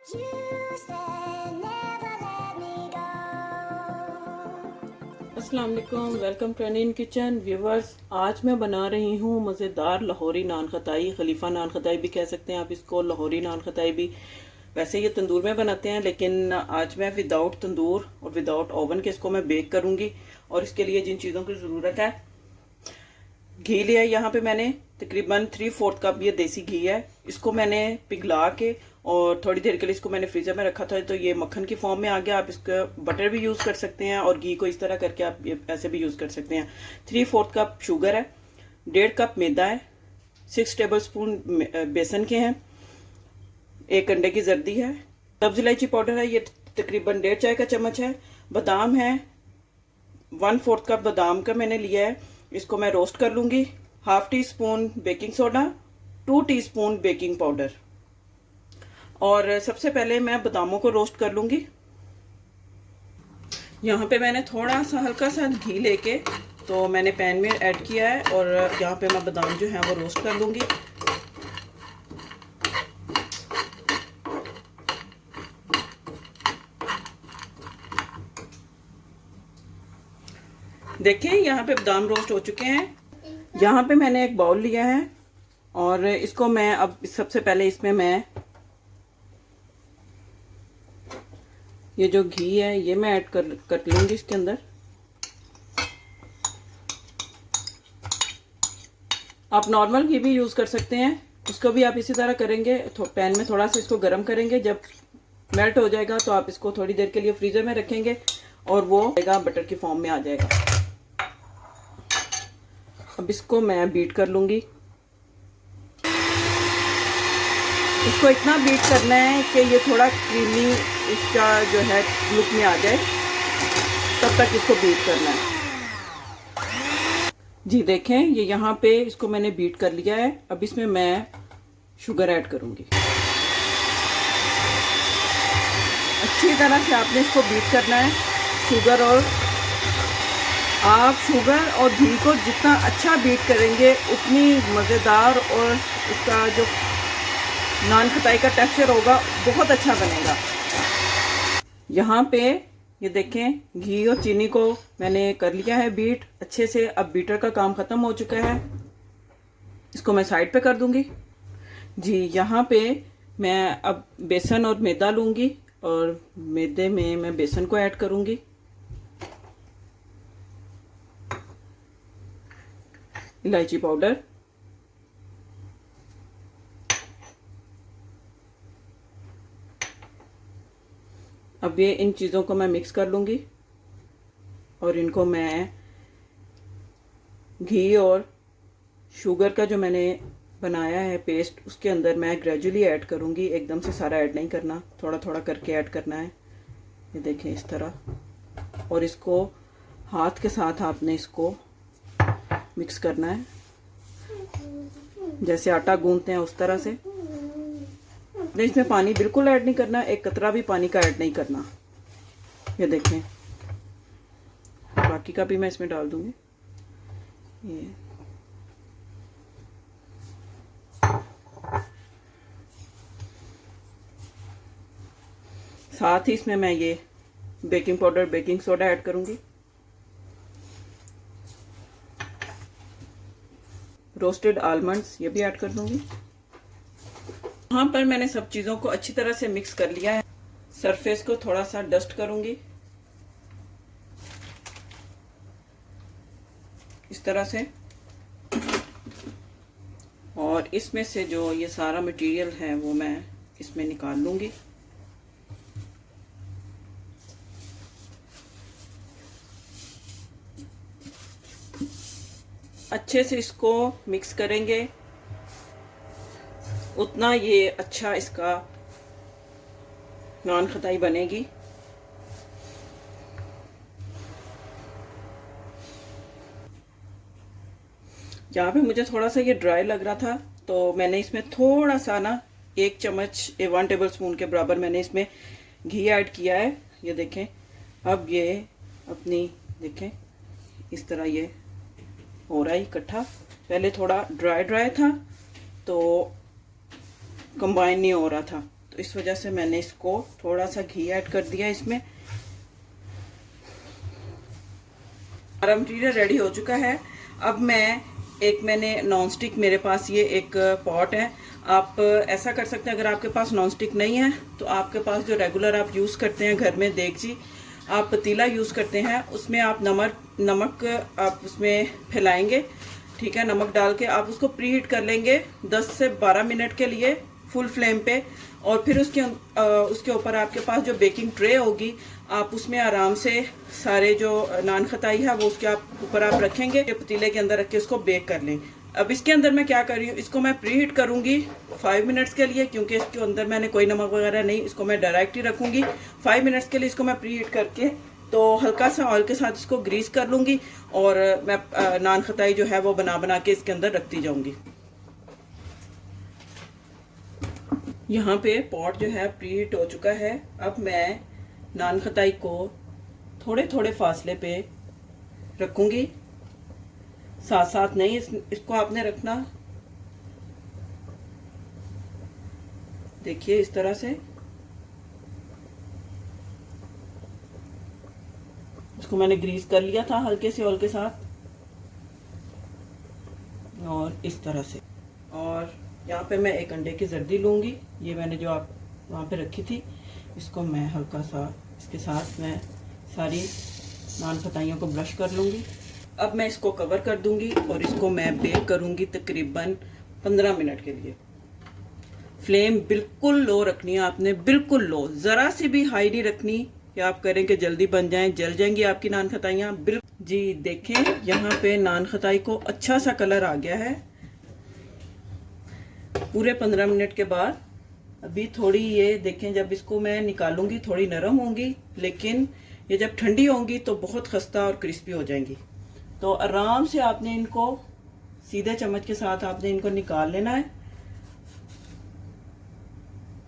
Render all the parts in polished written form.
अस्सलाम वालेकुम, welcome to अनिन kitchen viewers. आज मैं बना रही हूँ मज़ेदार लाहौरी नान खताई। खलीफा नान खताई भी कह सकते हैं आप इसको, लाहौरी नान खताई भी। वैसे ये तंदूर में बनाते हैं, लेकिन आज मैं विदाउट तंदूर और विदाउट ओवन के इसको मैं बेक करूँगी। और इसके लिए जिन चीज़ों की ज़रूरत है, घी लिया है यहाँ पे मैंने तकरीबन 3/4 कप ये देसी घी है। इसको मैंने पिघला के और थोड़ी देर के लिए इसको मैंने फ्रीजर में रखा था, तो ये मक्खन की फॉर्म में आ गया। आप इसका बटर भी यूज़ कर सकते हैं और घी को इस तरह करके आप ऐसे भी यूज़ कर सकते हैं। 3/4 कप शुगर है, 1.5 कप मैदा है, 6 टेबल स्पून बेसन के हैं, 1 अंडे की जर्दी है, सब्ज इलायची पाउडर है, ये तकरीबन 1.5 चाय का चम्मच है। बादाम है, 1/4 कप बादाम का मैंने लिया है, इसको मैं रोस्ट कर लूंगी। 1/2 teaspoon baking soda, 2 teaspoon baking powder. और सबसे पहले मैं बादामों को रोस्ट कर लूंगी। यहाँ पे मैंने थोड़ा सा हल्का सा घी लेके तो मैंने पैन में ऐड किया है, और यहाँ पे मैं बादाम जो है वो रोस्ट कर लूंगी। देखिए यहाँ पे बादाम रोस्ट हो चुके हैं। यहाँ पे मैंने एक बाउल लिया है और इसको मैं अब सबसे पहले इसमें मैं ये जो घी है ये मैं ऐड कर लूंगी इसके अंदर। आप नॉर्मल घी भी यूज़ कर सकते हैं, इसको भी आप इसी तरह करेंगे। पैन में थोड़ा सा इसको गर्म करेंगे, जब मेल्ट हो जाएगा तो आप इसको थोड़ी देर के लिए फ्रीजर में रखेंगे और वो बटर की फॉर्म में आ जाएगा। अब इसको मैं बीट कर लूंगी। इसको इतना बीट करना है कि ये थोड़ा क्रीमी इसका जो है लुक में आ जाए, तब तक इसको बीट करना है। जी देखें, ये यहाँ पे इसको मैंने बीट कर लिया है। अब इसमें मैं शुगर ऐड करूंगी। अच्छी तरह से आपने इसको बीट करना है। आप शुगर और घी को जितना अच्छा बीट करेंगे उतनी मज़ेदार और इसका जो नान खताई का टेक्सचर होगा बहुत अच्छा बनेगा। यहाँ पे ये देखें, घी और चीनी को मैंने कर लिया है बीट अच्छे से। अब बीटर का काम ख़त्म हो चुका है, इसको मैं साइड पे कर दूंगी। जी यहाँ पे मैं अब बेसन और मैदा लूँगी और मैदे में मैं बेसन को ऐड करूँगी। इलायची पाउडर, अब ये इन चीज़ों को मैं मिक्स कर लूँगी और इनको मैं घी और शुगर का जो मैंने बनाया है पेस्ट उसके अंदर मैं ग्रेजुअली ऐड करूँगी। एकदम से सारा ऐड नहीं करना, थोड़ा थोड़ा करके ऐड करना है। ये देखें इस तरह, और इसको हाथ के साथ आपने इसको मिक्स करना है, जैसे आटा गूंथते हैं उस तरह से। इसमें पानी बिल्कुल ऐड नहीं करना, एक कतरा भी पानी का ऐड नहीं करना। ये देखें, बाकी का भी मैं इसमें डाल दूंगी। ये साथ ही इसमें मैं ये baking powder, baking soda add करूंगी। रोस्टेड आलमंड्स ये भी ऐड कर दूंगी। यहाँ पर मैंने सब चीज़ों को अच्छी तरह से मिक्स कर लिया है। सरफेस को थोड़ा सा डस्ट करूंगी इस तरह से, और इसमें से जो ये सारा मटेरियल है वो मैं इसमें निकाल लूंगी। अच्छे से इसको मिक्स करेंगे, उतना ये अच्छा इसका नान खताई बनेगी। यहाँ पे मुझे थोड़ा सा ये ड्राई लग रहा था, तो मैंने इसमें थोड़ा सा ना 1 चम्मच 1 टेबल स्पून के बराबर मैंने इसमें घी ऐड किया है। ये देखें, अब ये अपनी देखें इस तरह ये हो रहा है इकट्ठा। पहले थोड़ा ड्राई ड्राई था तो कंबाइन नहीं हो रहा था, तो तो इस वजह से मैंने इसको थोड़ा सा घी ऐड कर दिया इसमें। हमारा मटीरियल रेडी हो चुका है। अब मैंने नॉन स्टिक, मेरे पास ये एक पॉट है। आप ऐसा कर सकते हैं, अगर आपके पास नॉन स्टिक नहीं है तो आपके पास जो रेगुलर आप यूज़ करते हैं घर में देगची, आप पतीला यूज़ करते हैं, उसमें आप नमक आप उसमें फैलाएंगे, ठीक है। नमक डाल के आप उसको प्री हीट कर लेंगे 10 से 12 मिनट के लिए फुल फ्लेम पे। और फिर उसके ऊपर आपके पास जो बेकिंग ट्रे होगी, आप उसमें आराम से सारे जो नान खताई है वो उसके ऊपर आप रखेंगे, पतीले के अंदर रख के उसको बेक कर लें। अब इसके अंदर मैं क्या कर रही हूँ, इसको मैं प्री हीट करूँगी 5 मिनट्स के लिए, क्योंकि इसके अंदर मैंने कोई नमक वगैरह नहीं, इसको मैं डायरेक्ट ही रखूँगी 5 मिनट्स के लिए। इसको मैं प्री हीट करके तो हल्का सा ऑयल के साथ इसको ग्रीस कर लूँगी और मैं नान खताई जो है वो बना के इसके अंदर रखती जाऊँगी। यहाँ पे पॉट जो है प्री हीट हो चुका है। अब मैं नान खताई को थोड़े थोड़े फासले पे रखूँगी, साथ साथ नहीं, इसको आपने रखना, देखिए इस तरह से। इसको मैंने ग्रीस कर लिया था हल्के से ऑयल के साथ, और इस तरह से। और यहाँ पे मैं एक अंडे की जर्दी लूँगी, ये मैंने जो आप वहाँ पे रखी थी, इसको मैं हल्का सा इसके साथ मैं सारी नान खताइयों को ब्रश कर लूँगी। अब मैं इसको कवर कर दूंगी और इसको मैं बेक करूंगी तकरीबन 15 मिनट के लिए। फ्लेम बिल्कुल लो रखनी है आपने, बिल्कुल लो, ज़रा सी भी हाई नहीं रखनी कि आप करें कि जल्दी बन जाएं, जल जाएंगी आपकी नान खताइयाँ। बिल्कुल जी, देखें यहाँ पे नान खताई को अच्छा सा कलर आ गया है पूरे 15 मिनट के बाद। अभी थोड़ी ये देखें, जब इसको मैं निकालूंगी थोड़ी नरम होंगी, लेकिन ये जब ठंडी होंगी तो बहुत खस्ता और क्रिस्पी हो जाएंगी। तो आराम से आपने इनको सीधे चम्मच के साथ आपने इनको निकाल लेना है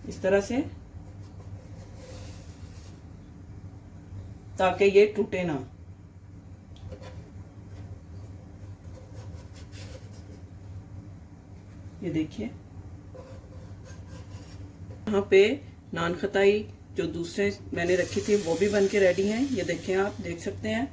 इस तरह से, ताकि ये टूटे ना। ये देखिए यहाँ पे नान खताई जो दूसरे मैंने रखी थी वो भी बन के रेडी हैं। ये देखें, आप देख सकते हैं।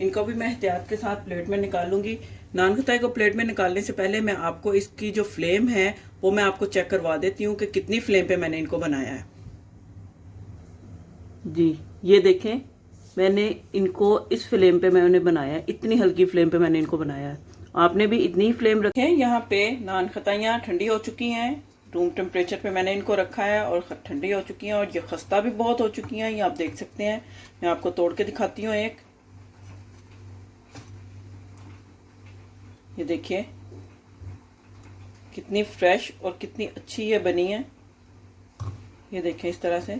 इनको भी मैं एहतियात के साथ प्लेट में निकालूंगी। नान खताई को प्लेट में निकालने से पहले मैं आपको इसकी जो फ्लेम है वो मैं आपको चेक करवा देती हूँ कि कितनी फ्लेम पे मैंने इनको बनाया है। जी ये देखें, मैंने इनको इस फ्लेम पे मैंने बनाया है, इतनी हल्की फ्लेम पे मैंने इनको बनाया है। आपने भी इतनी ही फ्लेम रखें। यहाँ पे नान खताइयाँ ठंडी हो चुकी हैं, रूम टेम्परेचर पे मैंने इनको रखा है और ठंडी हो चुकी हैं, और ये खस्ता भी बहुत हो चुकी हैं। ये आप देख सकते हैं, मैं आपको तोड़ के दिखाती हूँ एक। ये देखिए कितनी फ्रेश और कितनी अच्छी ये बनी है। ये देखें इस तरह से।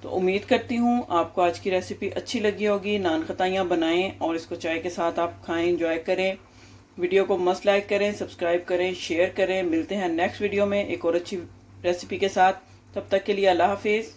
तो उम्मीद करती हूँ आपको आज की रेसिपी अच्छी लगी होगी। नान खताइयाँ बनाएं और इसको चाय के साथ आप खाएं, एंजॉय करें। वीडियो को मस्ट लाइक करें, सब्सक्राइब करें, शेयर करें। मिलते हैं नेक्स्ट वीडियो में एक और अच्छी रेसिपी के साथ। तब तक के लिए अल्लाह हाफिज़।